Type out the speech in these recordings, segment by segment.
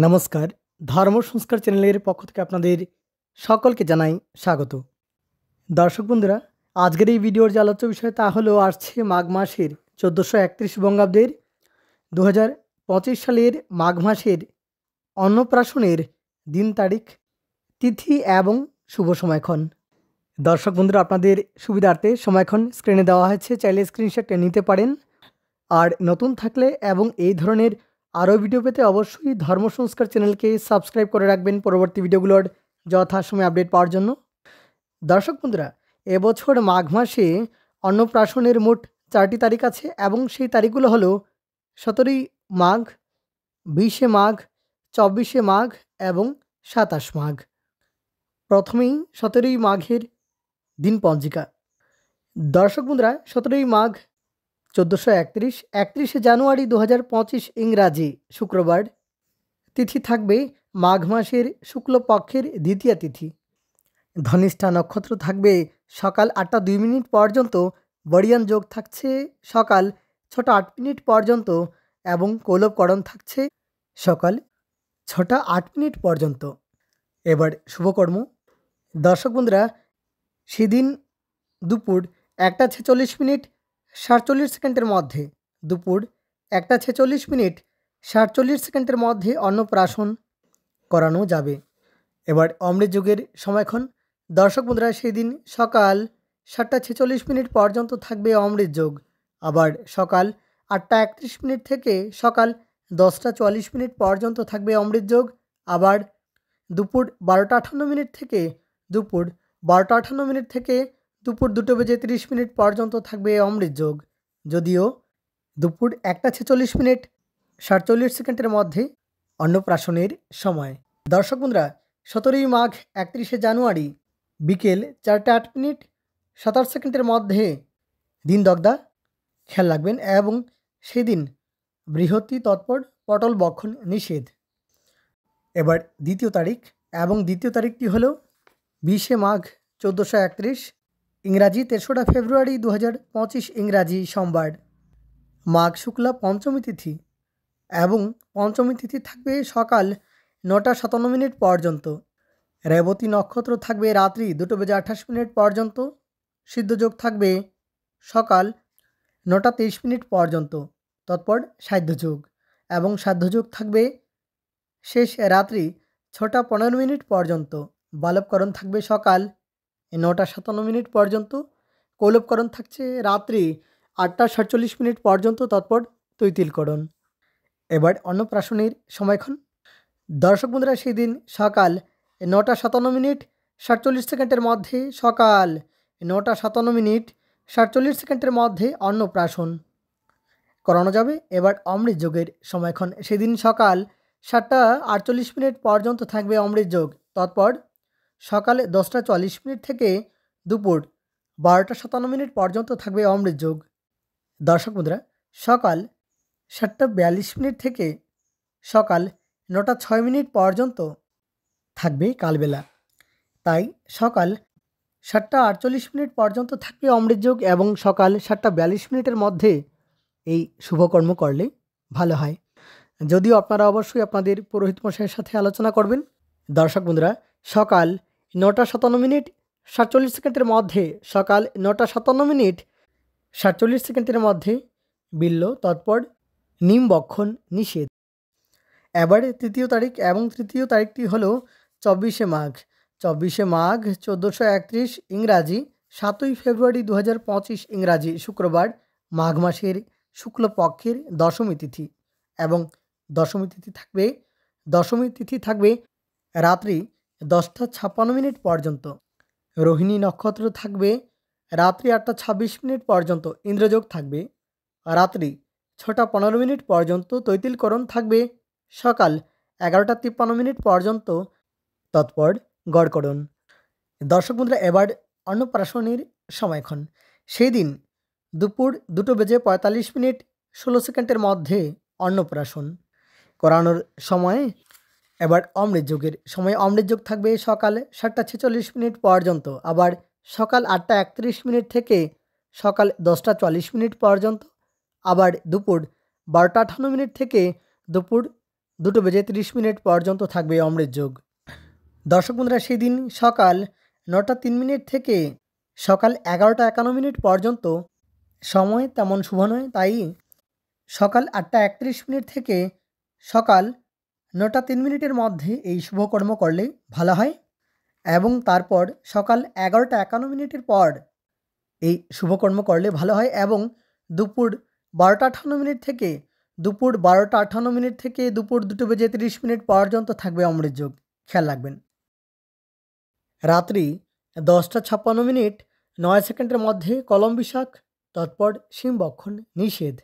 নমস্কার, ধর্ম সংস্কার চ্যানেলের পক্ষ থেকে আপনাদের সকলকে জানাই স্বাগত। দর্শক বন্ধুরা, আজকের এই ভিডিওর যে আলোচ্য বিষয় তা হলো আসছে মাঘ মাসের 1431 বঙ্গাব্দের 2025 সালের মাঘ মাসের অন্নপ্রাশনের দিন, তারিখ, তিথি এবং শুভ সময়ক্ষণ। দর্শক বন্ধুরা, আপনাদের সুবিধার্থে সময়ক্ষণ স্ক্রিনে দেওয়া হয়েছে, চাইলে স্ক্রিনশট নিতে পারেন। আর নতুন থাকলে এবং এই ধরনের আরও ভিডিও পেতে অবশ্যই ধর্ম সংস্কার চ্যানেলকে সাবস্ক্রাইব করে রাখবেন পরবর্তী ভিডিওগুলোর যথাসময়ে আপডেট পাওয়ার জন্য। দর্শক বন্ধুরা, এবছর মাঘ মাসে অন্নপ্রাশনের মোট 4টি তারিখ আছে এবং সেই তারিখগুলো হলো 17ই মাঘ, 20শে মাঘ, 24শে মাঘ এবং 27 মাঘ। প্রথমেই 17ই মাঘের দিন পঞ্জিকা। দর্শক বন্ধুরা, 17ই মাঘ 1431, 31শে জানুয়ারি 2025 ইংরাজি শুক্রবার। তিথি থাকবে মাঘ মাসের শুক্লপক্ষের দ্বিতীয়া তিথি। ধনিষ্ঠা নক্ষত্র থাকবে সকাল 8টা 2 মিনিট পর্যন্ত, বরিয়ান যোগ থাকছে সকাল 6টা 8 মিনিট পর্যন্ত এবং কৌলবকরণ থাকছে সকাল 6টা 8 মিনিট পর্যন্ত। এবার শুভকর্ম। দর্শক বন্ধুরা, সেদিন দুপুর 1টা 46 মিনিট 47 সেকেন্ডের মধ্যে, দুপুর 1টা 46 মিনিট 47 সেকেন্ডের মধ্যে অন্নপ্রাশন করানো যাবে। এবার অমৃত যুগের সময়ক্ষণ। দর্শক বন্ধুরা, সেই দিন সকাল 7টা 46 মিনিট পর্যন্ত থাকবে অমৃত যোগ। আবার সকাল 8টা 31 মিনিট থেকে সকাল 10টা 44 মিনিট পর্যন্ত থাকবে অমৃত যোগ। আবার দুপুর 12টা 58 মিনিট থেকে দুপুর 12টা 58 মিনিট থেকে দুপুর 2টো বেজে 30 মিনিট পর্যন্ত থাকবে অমৃত যোগ। যদিও দুপুর 1টা 46 মিনিট 47 সেকেন্ডের মধ্যে অন্নপ্রাশনের সময়। দর্শক বন্ধুরা, 17ই মাঘ 31শে জানুয়ারি বিকেল 4টা 8 মিনিট 27 সেকেন্ডের মধ্যে দিন দগ্ধা খেয়াল রাখবেন এবং সেদিন বৃহত্তি তৎপর পটল বক্ষণ নিষেধ। এবার দ্বিতীয় তারিখ, এবং দ্বিতীয় তারিখটি হলো 20শে মাঘ 1431 ইংরাজি 3রা ফেব্রুয়ারি 2025 ইংরাজি সোমবার। মাঘ শুক্লা পঞ্চমী তিথি এবং পঞ্চমী তিথি থাকবে সকাল 9টা 57 মিনিট পর্যন্ত। রেবতী নক্ষত্র থাকবে রাত্রি 2টো বেজে 28 মিনিট পর্যন্ত। সিদ্ধযোগ থাকবে সকাল 9টা 23 মিনিট পর্যন্ত, তৎপর সাধ্যযোগ, এবং সাধ্যযোগ থাকবে শেষ রাত্রি 6টা 15 মিনিট পর্যন্ত। বালবকরণ থাকবে সকাল 9টা 57 মিনিট পর্যন্ত। কৌলবকরণ থাকছে রাত্রি 8টা 47 মিনিট পর্যন্ত, তৎপর তৈতিলকরণ। এবার অন্নপ্রাশনের সময়ক্ষণ। দর্শক বন্ধুরা, সেই দিন সকাল 9টা 57 মিনিট 47 সেকেন্ডের মধ্যে, সকাল 9টা 57 মিনিট 47 সেকেন্ডের মধ্যে অন্নপ্রাশন করানো যাবে। এবার অমৃত যোগের সময়ক্ষণ। সেদিন সকাল 7টা 48 মিনিট পর্যন্ত থাকবে অমৃত যোগ। তৎপর সকাল 10টা 40 মিনিট থেকে দুপুর 12টা 57 মিনিট পর্যন্ত থাকবে অমৃত যোগ। দর্শক বন্ধুরা, সকাল 7টা 42 মিনিট থেকে সকাল 9টা 6 মিনিট পর্যন্ত থাকবে কালবেলা। তাই সকাল 7টা 48 মিনিট পর্যন্ত থাকবে অমৃত যোগ এবং সকাল 7টা 42 মিনিটের মধ্যে এই শুভকর্ম করলে ভালো হয়। যদিও আপনারা অবশ্যই আপনাদের পুরোহিত মশাইয়ের সাথে আলোচনা করবেন। দর্শক বন্ধুরা, সকাল 9টা 57 মিনিট 47 সেকেন্ডের মধ্যে, সকাল 9টা 57 মিনিট 47 সেকেন্ডের মধ্যে বিল্ল, তৎপর নিম বক্ষণ নিষেধ। এবার তৃতীয় তারিখ, এবং তৃতীয় তারিখটি হলো 24শে মাঘ। 24শে মাঘ 1431 ইংরাজি 7ই ফেব্রুয়ারি 2025 ইংরাজি শুক্রবার। মাঘ মাসের শুক্লপক্ষের দশমী তিথি, এবং দশমী তিথি থাকবে রাত্রি 10টা 56 মিনিট পর্যন্ত। রোহিণী নক্ষত্র থাকবে রাত্রি 8টা 26 মিনিট পর্যন্ত। ইন্দ্রযোগ থাকবে রাত্রি 6টা 15 মিনিট পর্যন্ত। তৈতিলকরণ থাকবে সকাল 11টা 53 মিনিট পর্যন্ত, তৎপর গড়করণ। দর্শক বন্ধুরা, এবার অন্নপ্রাশনের সময়ক্ষণ। সেই দিন দুপুর 2টো বেজে 45 মিনিট 16 সেকেন্ডের মধ্যে অন্নপ্রাশন করানোর সময়। এবার অমৃত যোগের সময়। অমৃত যোগ থাকবে সকাল 7টা 46 মিনিট পর্যন্ত। আবার সকাল 8টা 31 মিনিট থেকে সকাল 10টা 40 মিনিট পর্যন্ত। আবার দুপুর 12টা 58 মিনিট থেকে দুপুর 2:30 পর্যন্ত থাকবে অমৃত যোগ। দর্শক বন্ধুরা, সেদিন সকাল 9:03 থেকে সকাল 11:51 পর্যন্ত সময় তেমন শুভ নয়, তাই সকাল 8:31 থেকে সকাল 9:03 মধ্যে এই শুভকর্ম করলে ভালো হয় এবং তারপর সকাল 11:51 পর এই শুভকর্ম করলে ভালো হয় এবং দুপুর 12:58 থেকে দুপুর 12:58 থেকে দুপুর 2:30 পর্যন্ত থাকবে অমৃত যোগ, খেয়াল রাখবেন। রাত্রি 10:56 9 মধ্যে কলম বিশাখ, তৎপর সিংবক্ষণ নিষেধ।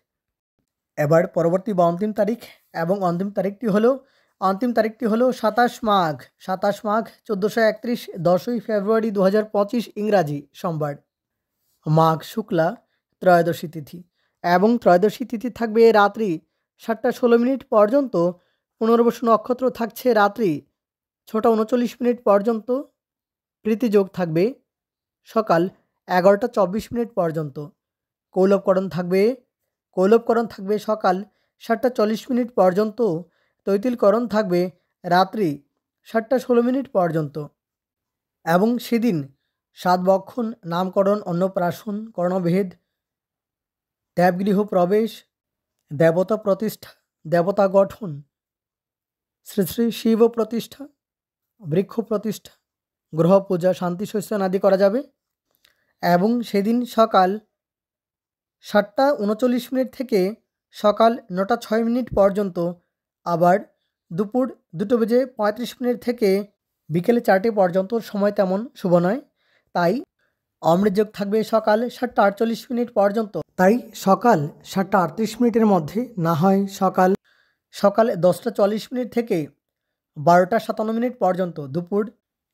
এবার পরবর্তী বা অন্তিম তারিখ এবং অন্তিম তারিখটি হলো 27 মাঘ 1431, 10ই ফেব্রুয়ারি 2025 ইংরাজি সোমবার, মাঘ শুক্লা ত্রয়োদশী তিথি এবং ত্রয়োদশী তিথি থাকবে রাত্রি 7:16 পর্যন্ত। পুনর্বসু নক্ষত্র থাকছে রাত্রি 6:39 পর্যন্ত। প্রীতিযোগ থাকবে সকাল 11:24 পর্যন্ত। কৌলবকরণ থাকবে সকাল 7:40 পর্যন্ত। তৈতিলকরণ থাকবে রাত্রি 7:16 পর্যন্ত এবং সেদিন 7 বক্ষণ, নামকরণ, অন্নপ্রাশন, কর্ণভেদ, দেবগৃহ প্রবেশ, দেবতা প্রতিষ্ঠা, দেবতা গঠন, শ্রী শ্রী শিব প্রতিষ্ঠা, বৃক্ষ প্রতিষ্ঠা, গ্রহ পূজা, শান্তি শস্যান আদি করা যাবে এবং সেদিন সকাল 7:39 থেকে সকাল 9:06 পর্যন্ত, আবার দুপুর 2:35 থেকে বিকেলে 4টে পর্যন্ত সময় তেমন শুভ নয়, তাই অমৃতযোগ থাকবে সকাল 7:48 পর্যন্ত। তাই সকাল 7:38 মধ্যে না হয় সকাল 10:40 থেকে 12:57 পর্যন্ত, দুপুর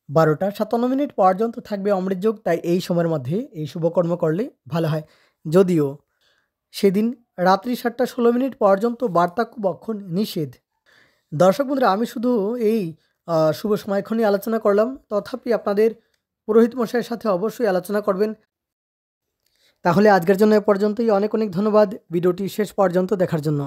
12:57 পর্যন্ত থাকবে অমৃতযোগ। তাই এই সময়ের মধ্যে এই শুভকর্ম করলে ভালো হয়। যদিও সেদিন রাত্রি 7:16 পর্যন্ত বার্তাক্য বক্ষণ নিষেধ। দর্শক বন্ধুরা, আমি শুধু এই শুভ সময়ক্ষণই আলোচনা করলাম, তথাপি আপনাদের পুরোহিত মশাইয়ের সাথে অবশ্যই আলোচনা করবেন। তাহলে আজকের জন্য এ পর্যন্তই। অনেক ধন্যবাদ ভিডিওটি শেষ পর্যন্ত দেখার জন্য।